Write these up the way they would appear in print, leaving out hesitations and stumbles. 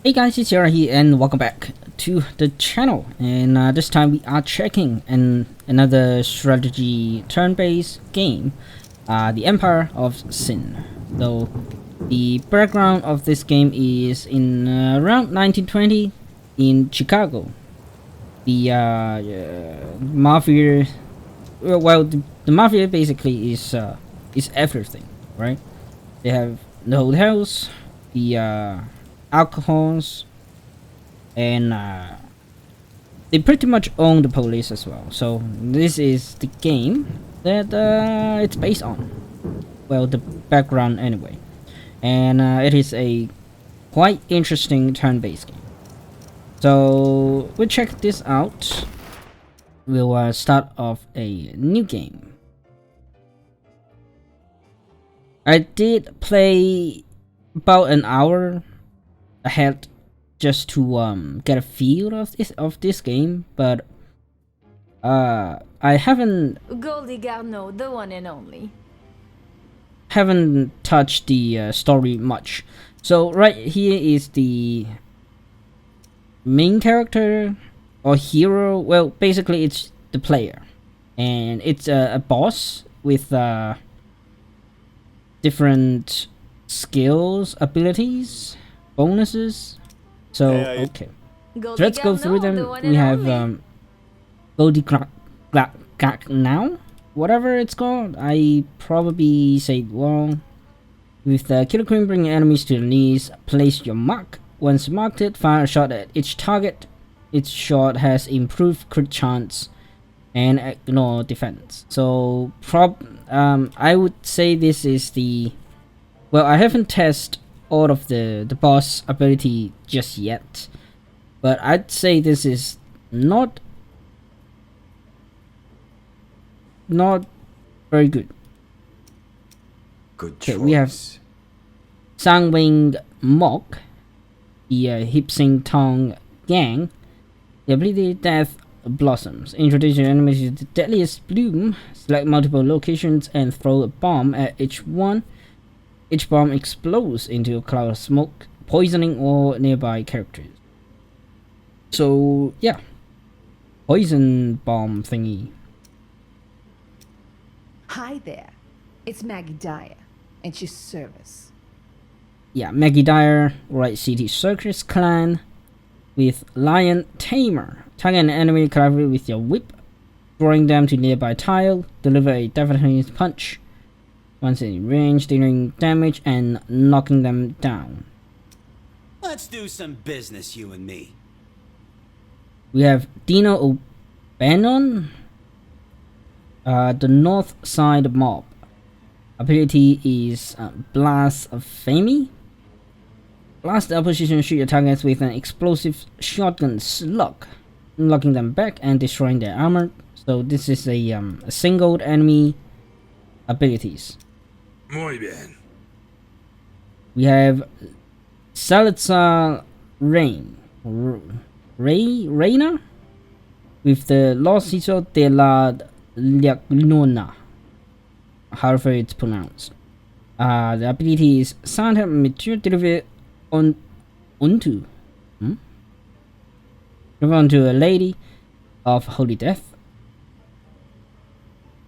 Hey guys, it's Yara here and welcome back to the channel. And this time we are checking another strategy turn-based game, the Empire of Sin. So the background of this game is in around 1920 in Chicago. The Mafia, the Mafia basically is everything, right? They have the hotels, the alcohols, and they pretty much own the police as well. So this is the game that it's based on. Well, the background anyway, and it is a quite interesting turn-based game. So we'll check this out. We'll start off a new game. I did play about an hour ahead just to get a feel of this game, but I haven't Goldie Garneau, the one and only. touched the story much. So right here is the main character or hero. Well, basically it's the player, and it's a boss with different skills, abilities, bonuses. So okay, so let's go through them. We have Goldie now, whatever it's called. I probably say it wrong. With the Killer Queen, bring enemies to the knees. Place your mark. Once marked it, fire a shot at each target. Each shot has improved crit chance and ignore defense. So I would say this is the, well, I haven't tested all of the boss ability just yet, but I'd say this is not very good. Good choice. We have Sangwing Mok, the Hip Sing Tong Gang. The ability Death Blossoms. Introduce your enemies to the deadliest bloom. Select multiple locations and throw a bomb at each one. Each bomb explodes into a cloud of smoke, poisoning all nearby characters. So yeah, poison bomb thingy. Hi there, it's Maggie Dyer, and she's service. Yeah, Maggie Dyer, Right City Circus Clan with Lion Tamer. Target an enemy cleverly with your whip, throwing them to nearby tile. Deliver a devastating punch once in range, dealing damage and knocking them down. Let's do some business, you and me. We have Dino O'Bannon, the North Side Mob. Ability is Blast of Fame. Blast the opposition, shoot your targets with an explosive shotgun slug, knocking them back and destroying their armor. So this is a singled enemy abilities. Muy bien. We have Salazar Reina with the Losiso de la Llagnona, however it's pronounced. The ability is Santa Mature Deliver onto a lady of holy death.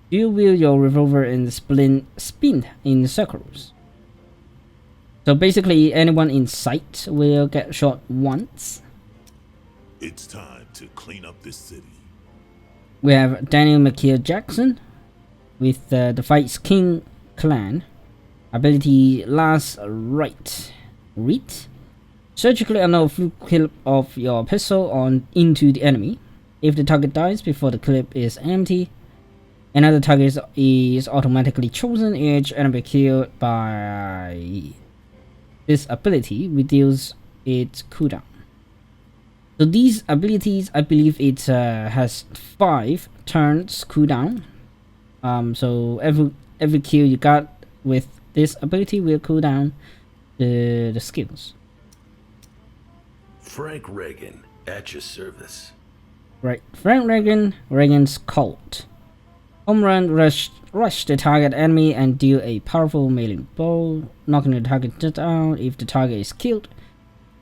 You wield your revolver and spin in circles. So basically, anyone in sight will get shot once. It's time to clean up this city. We have Daniel McKeel Jackson with the Fight's King clan. Ability Last Right. Read. Surgically unload a full clip of your pistol into the enemy. If the target dies before the clip is empty, another target is automatically chosen. Each enemy killed by this ability reduces its cooldown. So these abilities, I believe it has 5 turns cooldown. So every kill you got with this ability will cool down the skills. Frank Reagan, at your service. Right, Frank Reagan, Reagan's Cult. Home run, rush the target enemy and deal a powerful melee blow, knocking the target down. If the target is killed,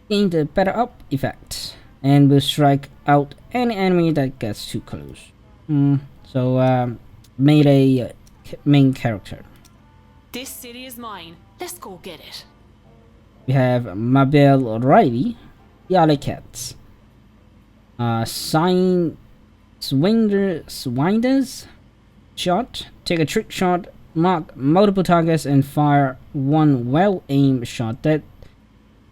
gain the better up effect and will strike out any enemy that gets too close. So melee main character. This city is mine. Let's go get it. We have Mabel Riley, the Alley Cats. Swinders shot. Take a trick shot, mark multiple targets, and fire one well-aimed shot that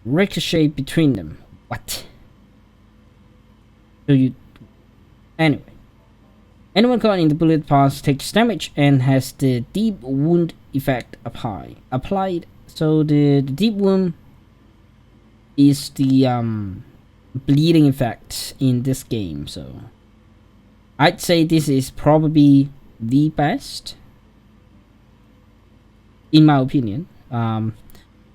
ricochet between them. What? So you... Anyway. Anyone caught in the bullet path takes damage and has the deep wound effect applied. So the deep wound is the bleeding effect in this game. So I'd say this is probably the best, in my opinion, to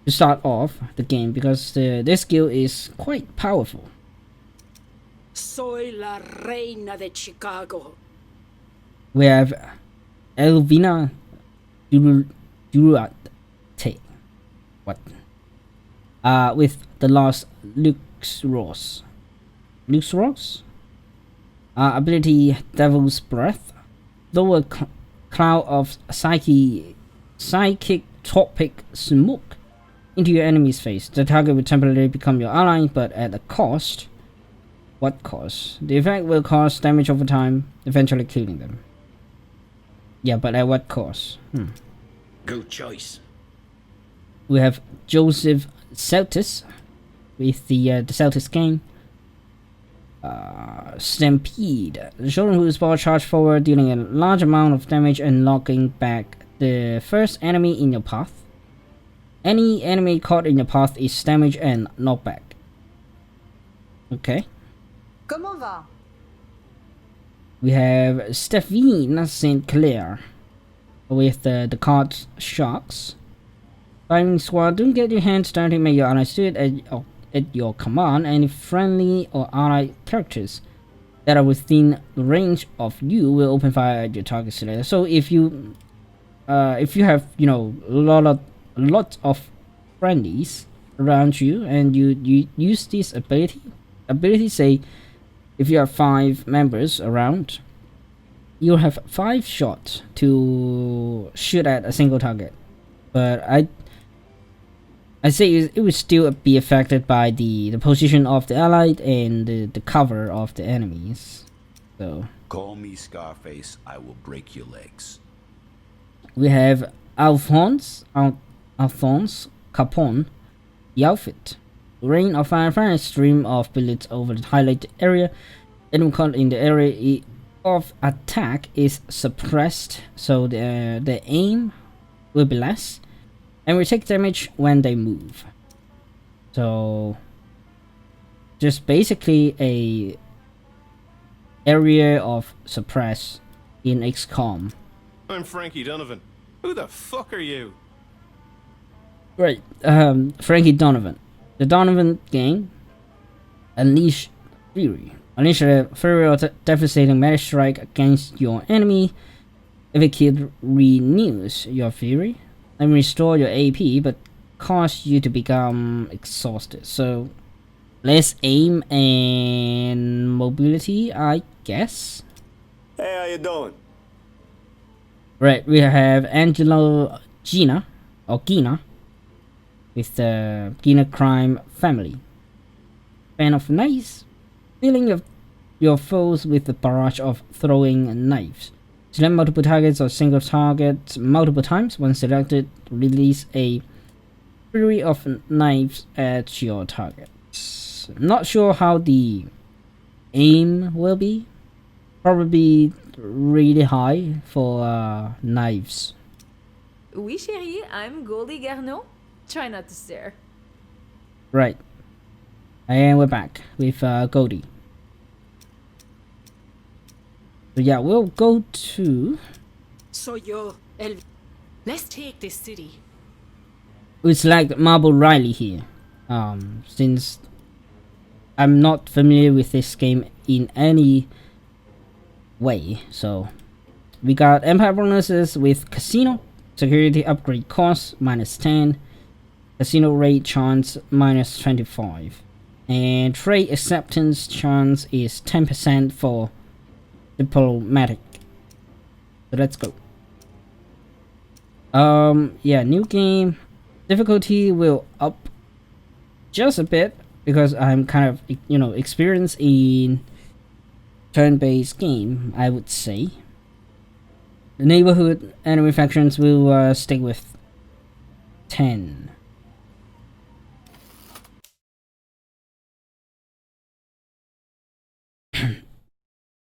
start off the game, because this skill is quite powerful. Soy la reina de Chicago. We have Elvina Durate. What? With the last Luke's Ross. Ability Devil's Breath. Throw a cloud of psychic topic smoke into your enemy's face. The target will temporarily become your ally, but at a cost. What cost? The effect will cause damage over time, eventually killing them. Yeah, but at what cost? Good choice. We have Joseph Celtis with the Celtis gang. Stampede. The children whose ball charge forward, dealing a large amount of damage and knocking back the first enemy in your path. Any enemy caught in your path is damaged and knocked back. Okay. Comment va? We have Stephine St. Clair with the card Sharks. Firing squad, don't get your hands dirty, make your allies do it at your command. Any friendly or allied characters that are within range of you will open fire at your target selector. So if you have, you know, a lot of friendlies around you and you use this ability, say if you have 5 members around, you'll have 5 shots to shoot at a single target. But I say it would still be affected by the position of the allied and the cover of the enemies. So Call me Scarface, I will break your legs. we have Alphonse Capone, the outfit. Rain of fire, a stream of bullets over the highlighted area. Anyone caught in the area of attack is suppressed, so the aim will be less, and will take damage when they move. So just basically a area of suppress in XCOM. I'm Frankie Donovan. Who the fuck are you? Right, Frankie Donovan. The Donovan gang unleash fury. Unleash a fury or devastating melee strike against your enemy. If a kid renews your fury and restore your AP, but cause you to become exhausted. So less aim and mobility, I guess. Hey, how you doing? Right, we have Angelo Gina with the Gina crime family. Fan of knives, filling your foes with a barrage of throwing knives. Select multiple targets or single target multiple times. When selected, release a flurry of knives at your targets. Not sure how the aim will be. Probably really high for knives. Oui, chérie, I'm Goldie Garneau. Try not to stare. Right. And we're back with Goldie. So yeah, we'll go to... Soy yo, el... Let's take this city. We select Mabel Riley here. Since I'm not familiar with this game in any way. So we got Empire bonuses with Casino. Security upgrade cost -10. Casino rate chance -25. And trade acceptance chance is 10% for diplomatic. So let's go. Yeah, new game. Difficulty will up just a bit because I'm kind of, you know, experienced in turn-based game, I would say. The neighborhood enemy factions will stick with 10.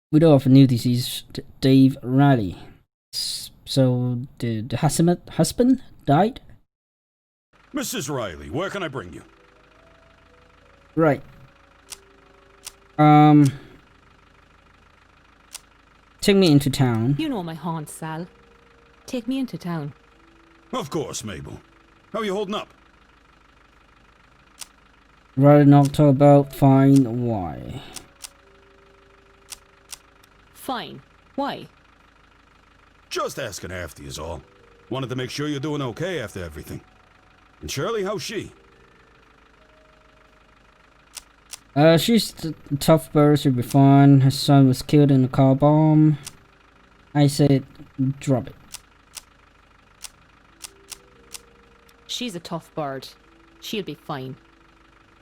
Widow of a new disease, Dave Riley. So the husband died? Mrs. Riley, where can I bring you? Right. Take me into town. You know my haunts, Sal. Take me into town. Of course, Mabel. How are you holding up? Rather not talk about fine. Why? Fine. Why? Just asking after you is all. Wanted to make sure you're doing okay after everything. And Shirley, how's she? She's a tough bird, she'll be fine. Her son was killed in a car bomb. I said, drop it. She's a tough bird. She'll be fine.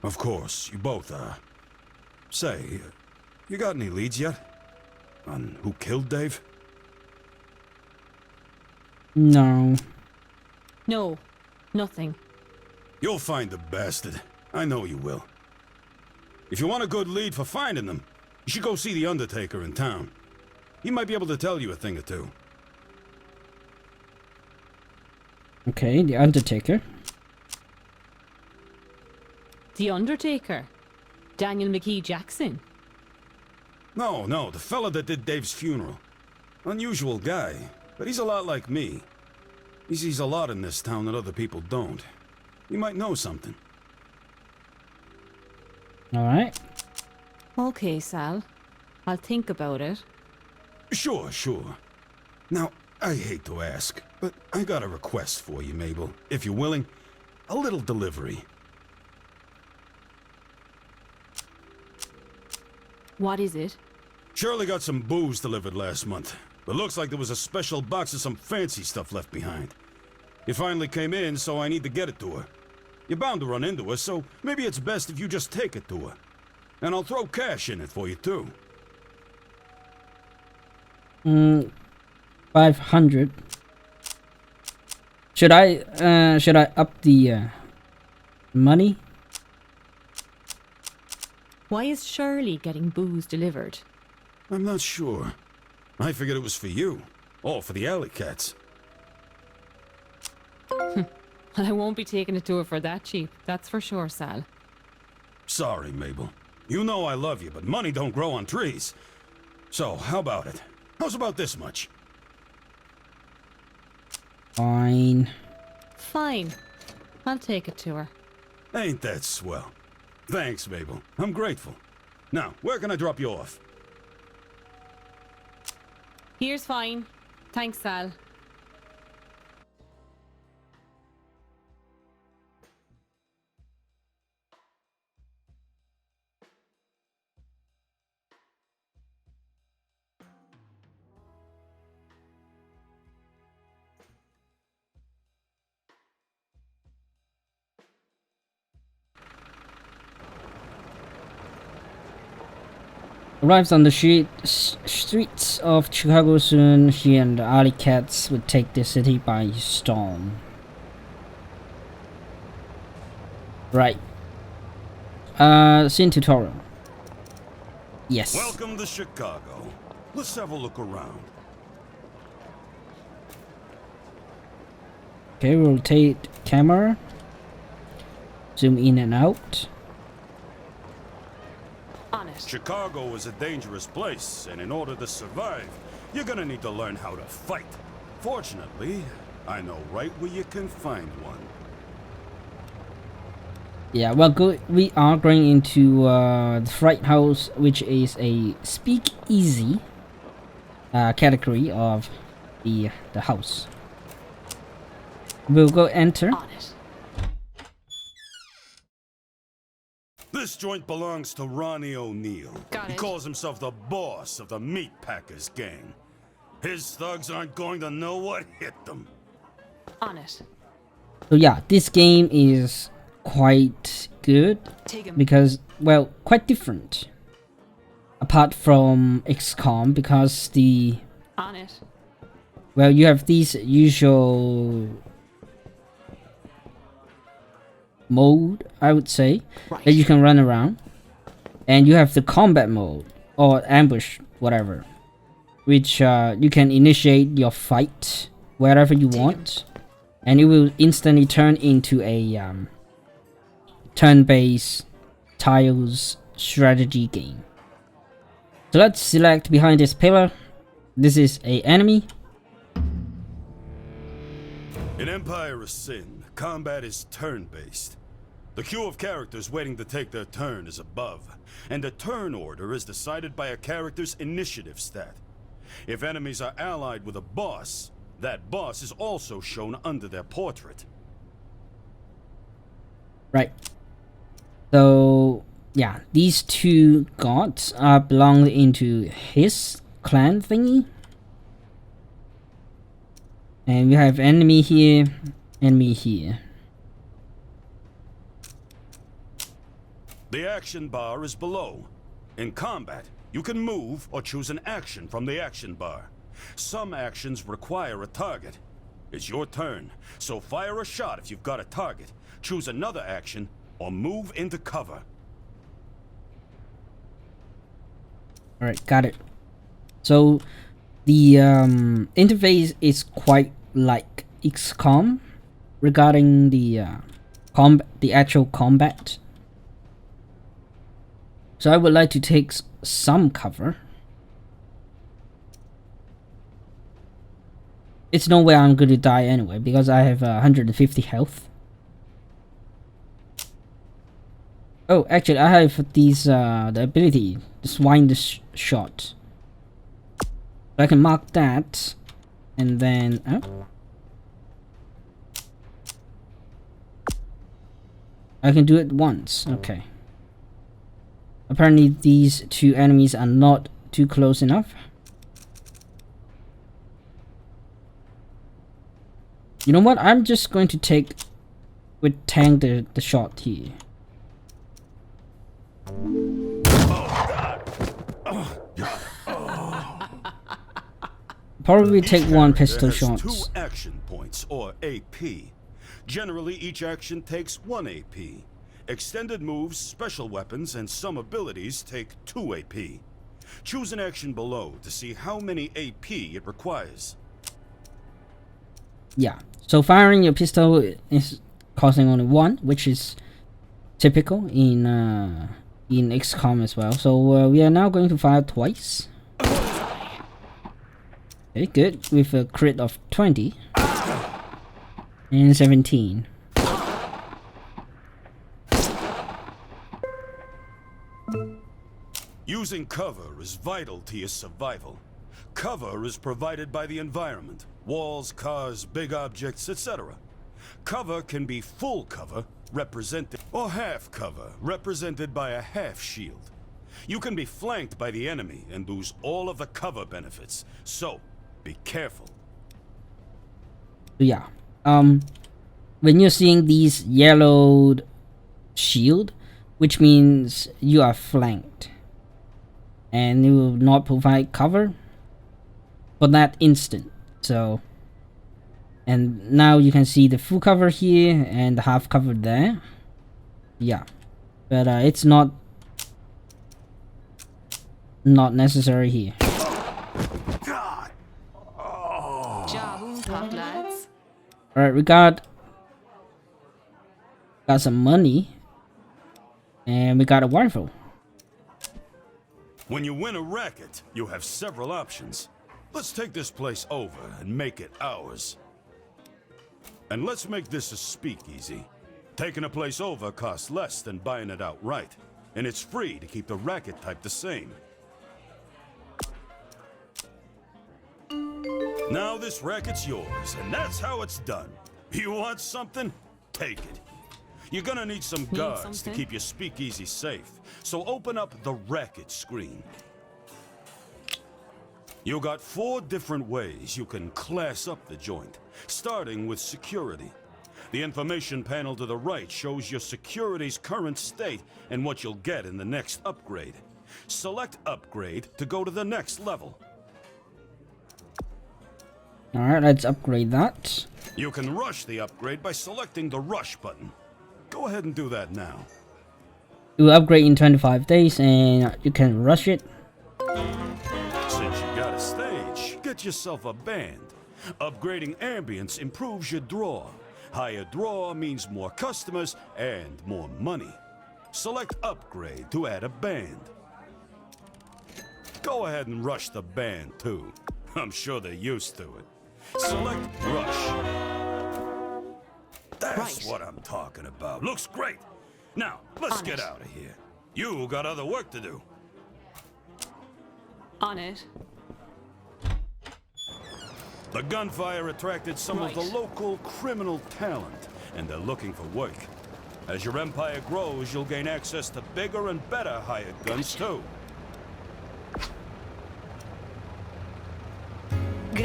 Of course, you both are. Say, you got any leads yet? On who killed Dave? No. No. Nothing. You'll find the bastard. I know you will. If you want a good lead for finding them, you should go see the Undertaker in town. He might be able to tell you a thing or two. Okay, the Undertaker. The Undertaker? Daniel McKee Jackson? No, the fella that did Dave's funeral. Unusual guy, but he's a lot like me. He sees a lot in this town that other people don't. You might know something. Alright. Okay, Sal. I'll think about it. Sure. Now, I hate to ask, but I got a request for you, Mabel. If you're willing, a little delivery. What is it? Shirley got some booze delivered last month, but looks like there was a special box of some fancy stuff left behind. It finally came in, so I need to get it to her. You're bound to run into her, so maybe it's best if you just take it to her. And I'll throw cash in it for you, too. 500. Should I up the money? Why is Shirley getting booze delivered? I'm not sure. I figured it was for you. Or for the alley cats. I won't be taking it to her for that cheap, that's for sure, Sal. Sorry, Mabel. You know I love you, but money don't grow on trees. So, how about it? How's about this much? Fine. Fine. I'll take it to her. Ain't that swell? Thanks, Mabel. I'm grateful. Now, where can I drop you off? Here's fine. Thanks, Sal. Arrives on the streets of Chicago soon. She and the alley cats would take the city by storm. Right. Scene tutorial. Yes. Welcome to Chicago. Let's have a look around. Okay, rotate camera. Zoom in and out. Honest. Chicago is a dangerous place, and in order to survive, you're gonna need to learn how to fight. Fortunately, I know right where you can find one. Yeah, well, we are going into the Fright House, which is a speakeasy category of the house. We'll go enter. On it. This joint belongs to Ronnie O'Neill. Got He it. calls himself the boss of the Meat Packers gang. His thugs aren't going to know what hit them. On it. So yeah, this game is quite good Take him. because, well, quite different. Apart from XCOM, because On it. well, you have these usual mode, I would say, that you can run around, and you have the combat mode or ambush, whatever, which you can initiate your fight wherever you want, and it will instantly turn into a turn-based tiles strategy game. So let's select behind this pillar. This is a enemy. In Empire of Sin, combat is turn-based. The queue of characters waiting to take their turn is above, and the turn order is decided by a character's initiative stat. If enemies are allied with a boss, that boss is also shown under their portrait. Right. So yeah, these two gods are belong into his clan thingy. And we have enemy here, enemy here. The action bar is below. In combat, you can move or choose an action from the action bar. Some actions require a target. It's your turn, so fire a shot if you've got a target, choose another action, or move into cover. Alright, got it. So the interface is quite like XCOM regarding the actual combat. So I would like to take some cover. It's no way I'm going to die anyway because I have 150 health. Oh, actually, I have these the ability to swine the shot. So I can mark that, and then I can do it once. Okay. Apparently, these two enemies are not too close enough. You know what? I'm just going to tank the shot here. Probably take one pistol shot. 2 action points, or AP. Generally, each action takes 1 AP. Extended moves, special weapons, and some abilities take 2 AP. Choose an action below to see how many AP it requires. Yeah, so firing your pistol is costing only 1, which is typical in XCOM as well. So we are now going to fire twice. Okay, good, with a crit of 20 and 17. Using cover is vital to your survival. Cover is provided by the environment. Walls, cars, big objects, etc. Cover can be full cover, represented, or half cover, represented by a half shield. You can be flanked by the enemy and lose all of the cover benefits, so be careful. Yeah, when you're seeing these yellowed shield, which means you are flanked, and you will not provide cover for that instant. So, and now you can see the full cover here and the half cover there. Yeah, but it's not necessary here. Alright, we got some money, and we got a rifle. When you win a racket, you have several options. Let's take this place over and make it ours. And let's make this a speakeasy. Taking a place over costs less than buying it outright, and it's free to keep the racket type the same. Now this racket's yours, and that's how it's done. You want something? Take it. You're gonna need some Need guards to something? keep your speakeasy safe, so open up the wreckage screen. You got 4 different ways you can class up the joint, starting with security. The information panel to the right shows your security's current state and what you'll get in the next upgrade. Select upgrade to go to the next level. Alright, let's upgrade that. You can rush the upgrade by selecting the rush button. Go ahead and do that now. It will upgrade in 25 days and you can rush it. Since you got a stage, get yourself a band. Upgrading ambience improves your draw. Higher draw means more customers and more money. Select upgrade to add a band. Go ahead and rush the band too. I'm sure they're used to it. Select rush. That's what I'm talking about. Looks great. Now, let's get out of here. You got other work to do. On it. The gunfire attracted some of the local criminal talent, and they're looking for work. As your empire grows, you'll gain access to bigger and better hired guns too.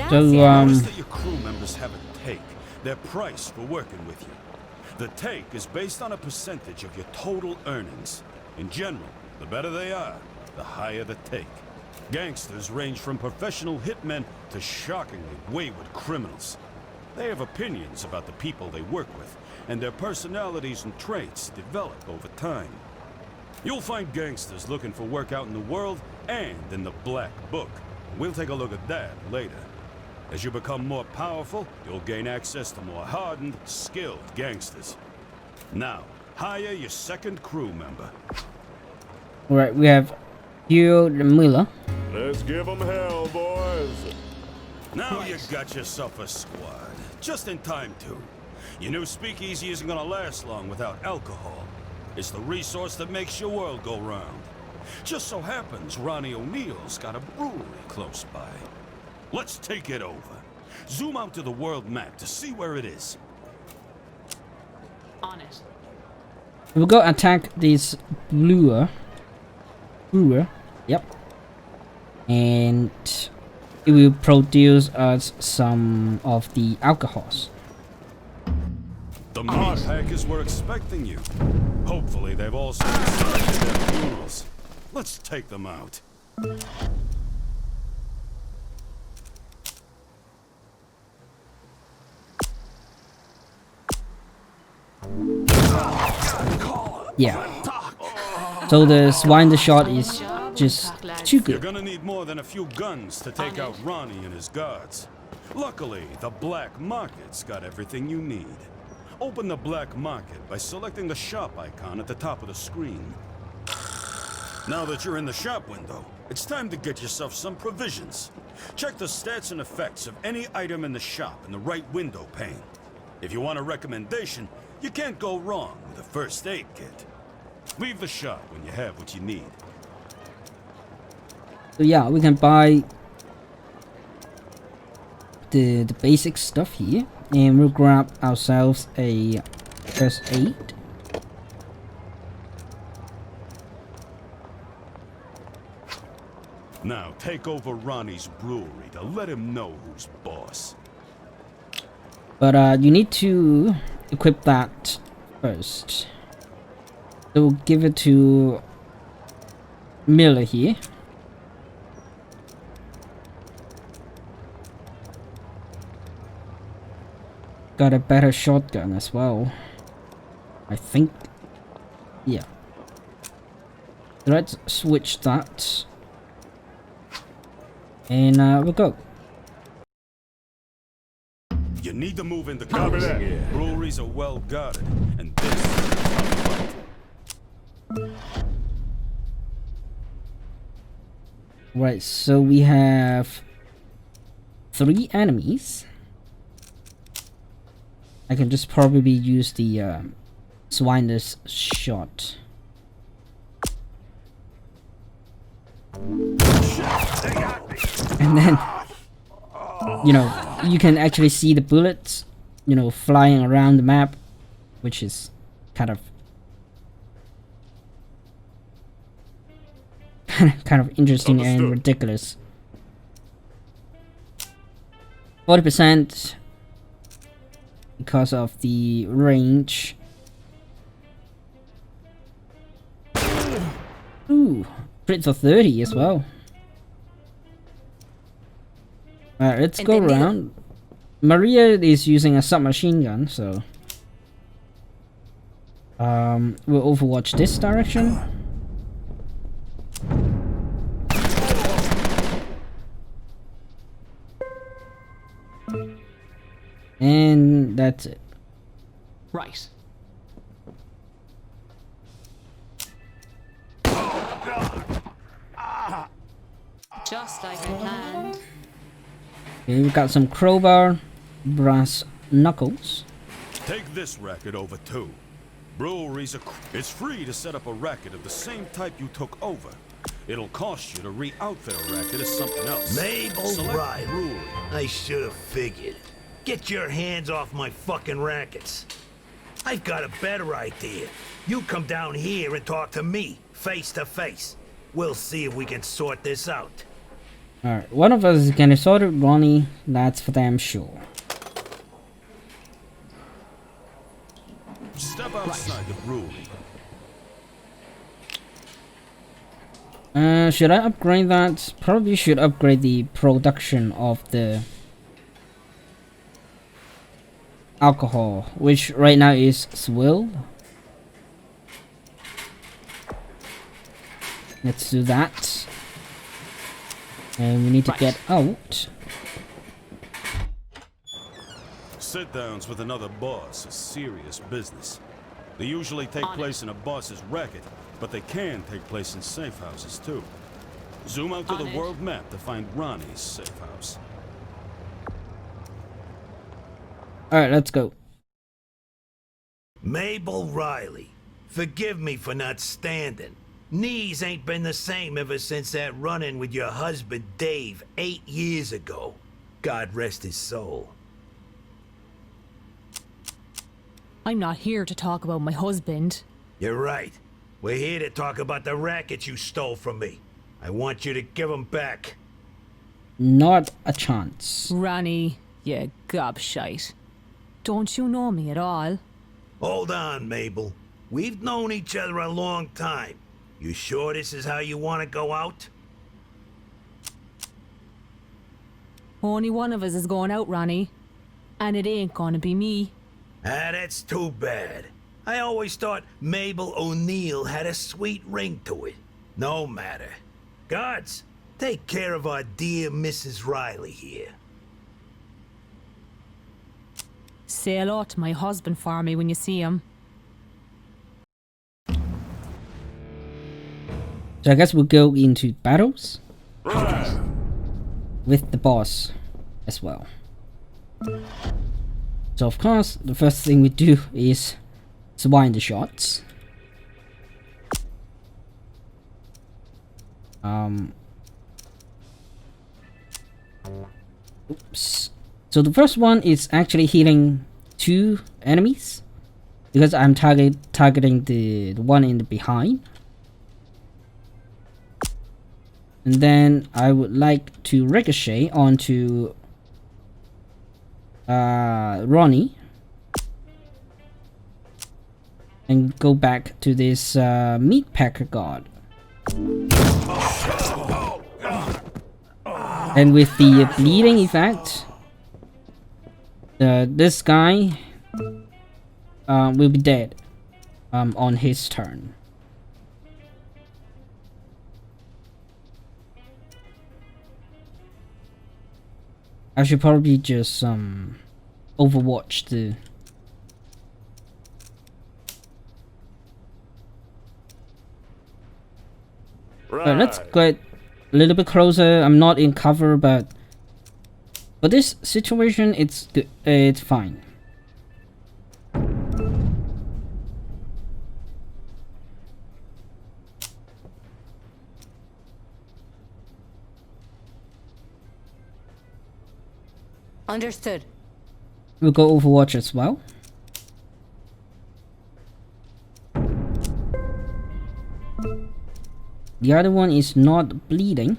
So, Notice that your crew members have a take, their price for working with you. The take is based on a percentage of your total earnings. In general, the better they are, the higher the take. Gangsters range from professional hitmen to shockingly wayward criminals. They have opinions about the people they work with, and their personalities and traits develop over time. You'll find gangsters looking for work out in the world and in the Black Book. We'll take a look at that later. As you become more powerful, you'll gain access to more hardened, skilled gangsters. Now, hire your second crew member. Alright, we have Hugh the Miller. Let's give them hell, boys. Now you got yourself a squad. Just in time, too. Your new speakeasy isn't gonna last long without alcohol. It's the resource that makes your world go round. Just so happens Ronnie O'Neill's got a brewery close by. Let's take it over. Zoom out to the world map to see where it is. On it. We'll go attack this brewer. Yep. And it will produce us some of the alcohols. The meat packers were expecting you. Hopefully they've also decided their funerals. Let's take them out. Yeah. So the Swinder shot is just too You're good. gonna need more than a few guns to take out Ronnie and his guards. Luckily, the black market's got everything you need. Open the black market by selecting the shop icon at the top of the screen. Now that you're in the shop window, it's time to get yourself some provisions. Check the stats and effects of any item in the shop in the right window pane. If you want a recommendation, you can't go wrong with a first aid kit. Leave the shop when you have what you need. So yeah, we can buy the basic stuff here, and we'll grab ourselves a first aid. Now take over Ronnie's brewery to let him know who's boss. But you need to equip that first. So we'll give it to Miller here. Got a better shotgun as well, I think. Yeah. Let's switch that. And we'll go. You need to move into cover. Breweries are well guarded, and this is a tough fight. Right, so we have 3 enemies. I can just probably use the Swinder's shot. And then, you know, you can actually see the bullets, you know, flying around the map, which is kind of interesting and Understood. ridiculous. 40% because of the range. Ooh, crit for 30 as well. Alright, let's go around. Maria is using a submachine gun, so we'll overwatch this direction. And that's it. Right. Just like I planned. Okay, we got some crowbar, brass knuckles. Take this racket over too. Breweries are... It's free to set up a racket of the same type you took over. It'll cost you to re-outfit a racket as something else. Mabel Select Riley. brewery. I should have figured. Get your hands off my fucking rackets. I've got a better idea. You come down here and talk to me, face to face. We'll see if we can sort this out. Alright, one of us is gonna sort it, Ronnie, that's for damn sure. Step outside the brewery. Should I upgrade that? Probably should upgrade the production of the alcohol, which right now is swill. Let's do that. And we need to get out. Sit-downs with another boss is serious business. They usually take place in a boss's racket, but they can take place in safe houses too. Zoom out to the world map to find Ronnie's safe house. Alright, let's go. Mabel Riley. Forgive me for not standing. Knees ain't been the same ever since that run-in with your husband Dave 8 years ago. God rest his soul. I'm not here to talk about my husband. You're right. We're here to talk about the rackets you stole from me. I want you to give them back. Not a chance. Ronnie, you gobshite. Don't you know me at all? Hold on, Mabel. We've known each other a long time. You sure this is how you want to go out? Only one of us is going out, Ronnie. And it ain't gonna be me. Ah, that's too bad. I always thought Mabel O'Neill had a sweet ring to it. No matter. Guards, take care of our dear Mrs. Riley here. Say hello to my husband for me when you see him. So I guess we'll go into battles with the boss as well. So of course, the first thing we do is wind the shots. Oops. So the first one is actually hitting 2 enemies because I'm targeting the one in the behind. And then I would like to ricochet onto Ronnie and go back to this meat packer guard. And with the bleeding effect, this guy will be dead on his turn. I should probably just overwatch the let's get a little bit closer. I'm not in cover, but for this situation it's good. It's fine. Understood. We'll go Overwatch as well. The other one is not bleeding.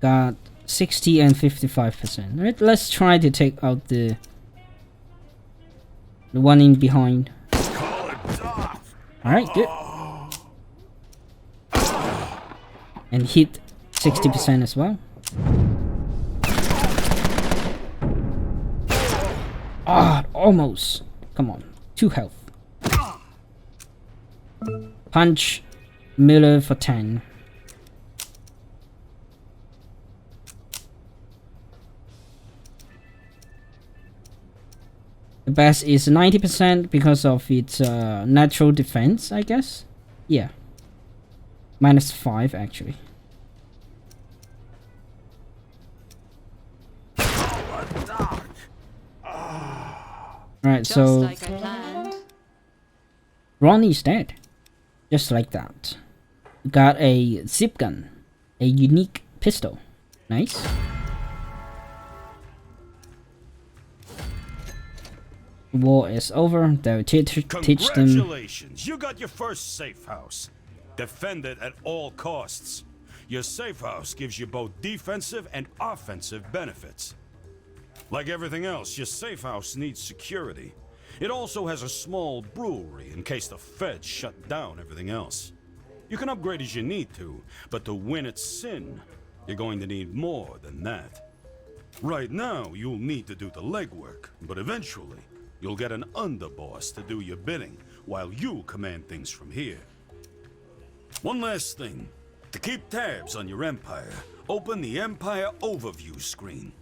Got 60 and 55%. Alright, let's try to take out the one in behind. Alright, good. And hit 60% as well. Ah, almost. Come on, 2 health. Punch Miller for 10. The best is 90% because of its natural defense, I guess. Yeah. -5 actually. Alright, so like I planned. Ronnie's dead. Just like that. Got a zip gun. A unique pistol. Nice. War is over. They'll teach them. Congratulations! You got your first safe house. Defend it at all costs. Your safe house gives you both defensive and offensive benefits. Like everything else, your safe house needs security. It also has a small brewery in case the feds shut down everything else. You can upgrade as you need to, but to win at Sin, you're going to need more than that. Right now, you'll need to do the legwork, but eventually, you'll get an underboss to do your bidding, while you command things from here. One last thing. To keep tabs on your empire, open the Empire Overview screen.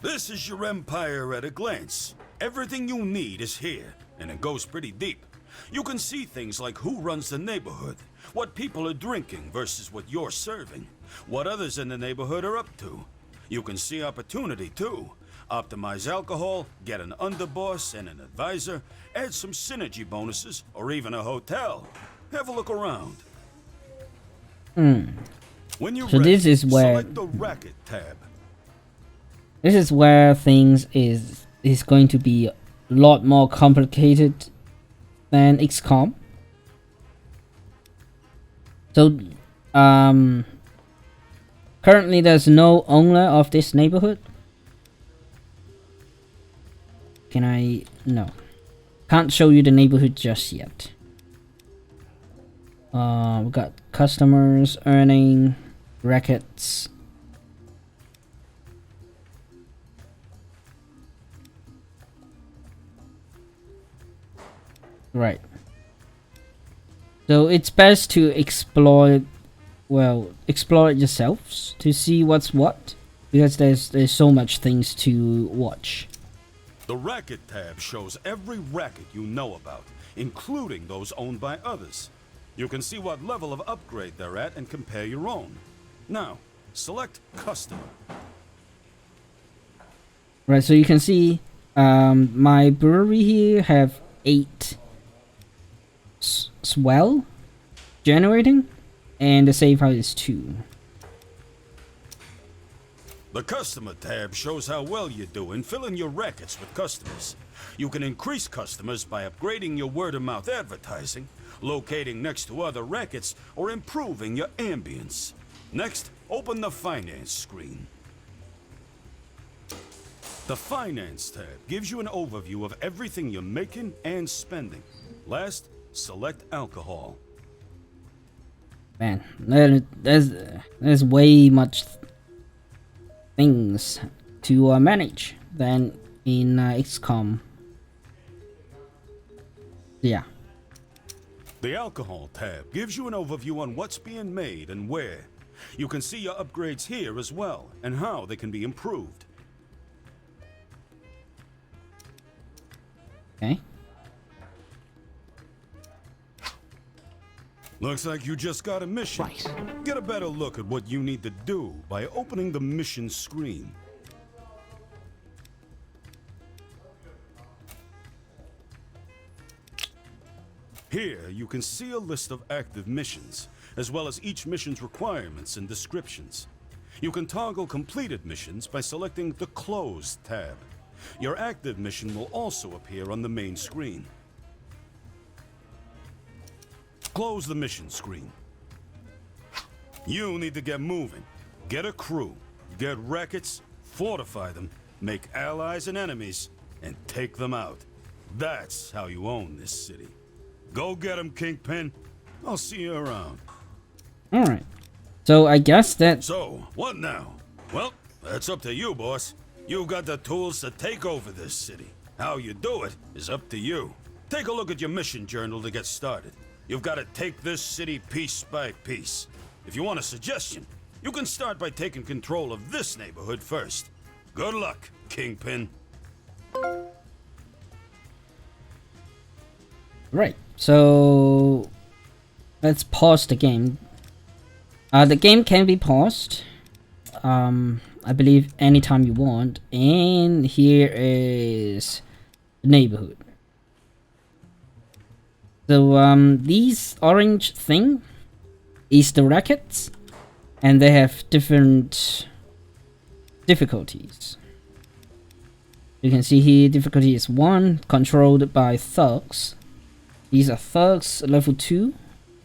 This is your empire at a glance. Everything you need is here, and it goes pretty deep. You can see things like who runs the neighborhood, what people are drinking versus what you're serving, what others in the neighborhood are up to. You can see opportunity too. Optimize alcohol, get an underboss and an advisor, add some synergy bonuses, or even a hotel. Have a look around. When you're so ready, this is where select the racket tab. this is where things is going to be a lot more complicated than Xcom. So currently there's no owner of this neighborhood. Can I? No. Can't show you the neighborhood just yet. We got customers, earning, rackets. Right. So it's best to explore it yourselves to see what's what, because there's so much things to watch. The racket tab shows every racket you know about, including those owned by others. You can see what level of upgrade they're at and compare your own. Now, select Customer. Right, so you can see my brewery here have 8 swell generating, and the save house is 2. The Customer tab shows how well you're doing filling your rackets with customers. You can increase customers by upgrading your word-of-mouth advertising, locating next to other rackets, or improving your ambience. Next, open the Finance screen. The Finance tab gives you an overview of everything you're making and spending. Last, select Alcohol. Man, there's way much things to manage than in Xcom. Yeah. The Alcohol tab gives you an overview on what's being made and where. You can see your upgrades here as well, and how they can be improved. Okay. Looks like you just got a mission. Right. Get a better look at what you need to do by opening the mission screen. Here, you can see a list of active missions, as well as each mission's requirements and descriptions. You can toggle completed missions by selecting the Closed tab. Your active mission will also appear on the main screen. Close the mission screen. You need to get moving. Get a crew. Get wreckets. Fortify them. Make allies and enemies. And take them out. That's how you own this city. Go get them, Kingpin. I'll see you around. Alright. So I guess that... So, what now? Well, that's up to you, boss. You've got the tools to take over this city. How you do it is up to you. Take a look at your mission journal to get started. You've got to take this city piece by piece. If you want a suggestion, you can start by taking control of this neighborhood first. Good luck, Kingpin. Right, so let's pause the game. The game can be paused, I believe, anytime you want. And here is the neighborhood. So these orange thing is the rackets, and they have different difficulties. You can see here difficulty is 1, controlled by thugs. These are thugs level 2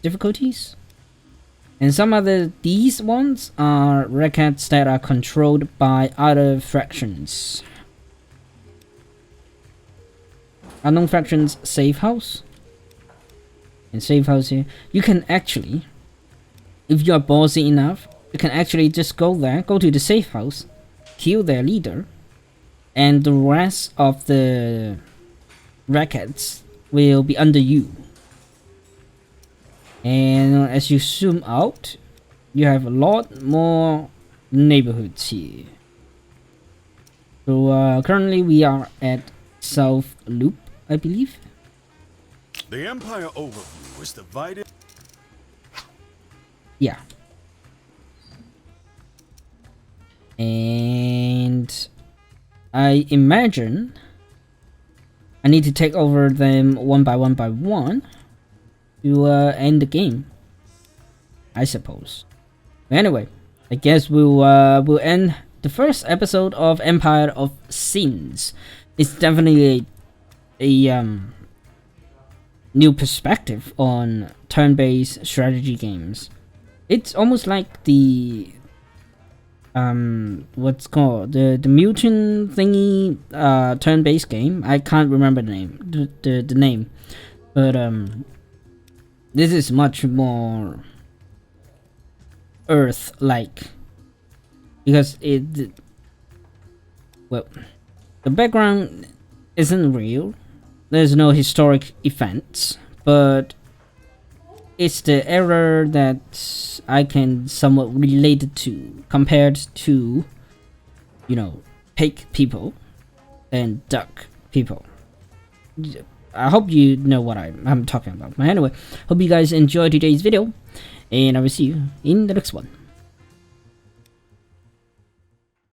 difficulties. And some other, these ones are rackets that are controlled by other factions. Unknown factions safe house. And safe house here. You can actually, if you are ballsy enough, you can actually just go there, go to the safe house, kill their leader, and the rest of the rackets will be under you. And as you zoom out, you have a lot more neighborhoods here. So currently we are at South Loop, I believe. The Empire overview is divided. Yeah. And I imagine I need to take over them one by one to end the game, I suppose. But anyway, I guess we'll end the first episode of Empire of Sins. It's definitely a new perspective on turn-based strategy games. It's almost like the what's called the mutant thingy turn-based game. I can't remember the name, the name, but this is much more Earth-like because well, the background isn't real. There's no historic events, but it's the era that I can somewhat relate it to compared to, you know, pig people and duck people. I hope you know what I'm talking about. But anyway, hope you guys enjoyed today's video, and I will see you in the next one.